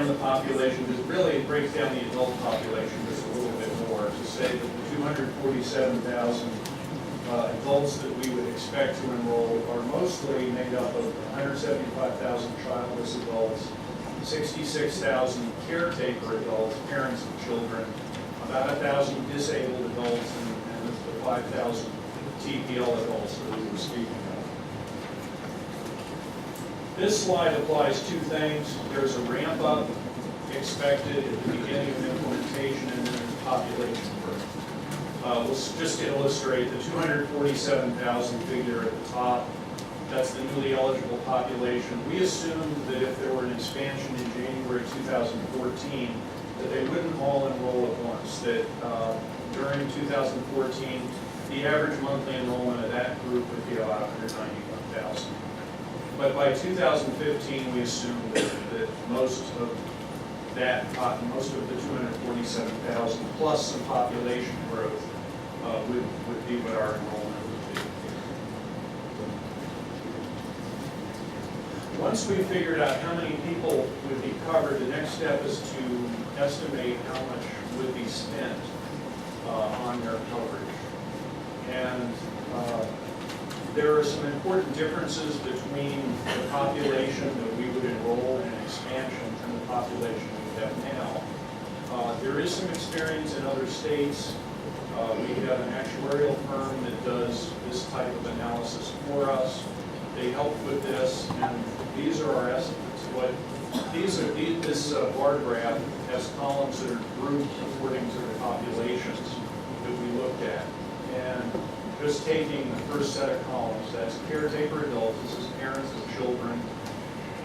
the population, because really it breaks down the adult population just a little bit more, to say that the 247,000 adults that we would expect to enroll are mostly made up of 175,000 childless adults, 66,000 caretaker adults, parents of children, about 1,000 disabled adults, and the 5,000 TPL adults that we were speaking of. This slide applies two things. There's a ramp up expected at the beginning of implementation, and then there's population growth. We'll just illustrate the 247,000 figure at the top. That's the newly eligible population. We assumed that if there were an expansion in January 2014, that they wouldn't all enroll at once, that during 2014, the average monthly enrollment of that group would be about 191,000. But by 2015, we assumed that most of the 247,000 plus some population growth would be what our enrollment would be. Once we figured out how many people would be covered, the next step is to estimate how much would be spent on their coverage. And there are some important differences between the population that we would enroll in expansion and the population we have now. There is some experience in other states. We have an actuarial firm that does this type of analysis for us. They help with this, and these are our estimates. This bar graph has columns that are grouped according to the populations that we looked at. And just taking the first set of columns, that's caretaker adults, this is parents of children.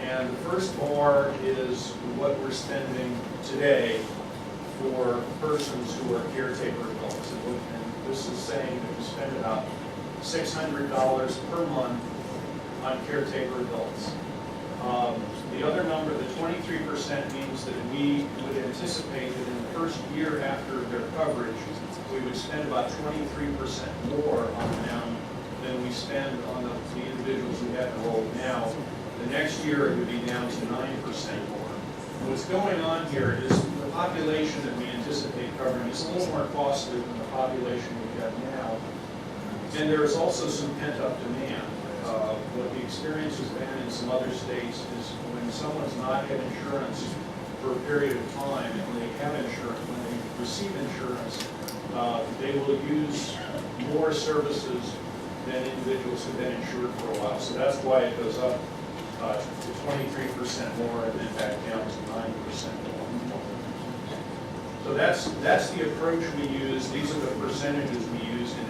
And the first bar is what we're spending today for persons who are caretaker adults. And this is saying that we spend about $600 per month on caretaker adults. The other number, the 23%, means that we would anticipate that in the first year after their coverage, we would spend about 23% more on them than we spend on the individuals who have enrolled now. The next year it would be down to 9% more. What's going on here is the population that we anticipate covering is a little more costly than the population we have now. And there is also some pent-up demand. What the experience has been in some other states is when someone's not had insurance for a period of time, and when they have insurance, when they receive insurance, they will use more services than individuals who've been insured for a while. So that's why it goes up to 23% more and then back down to 9% more. So that's the approach we use. These are the percentages we used in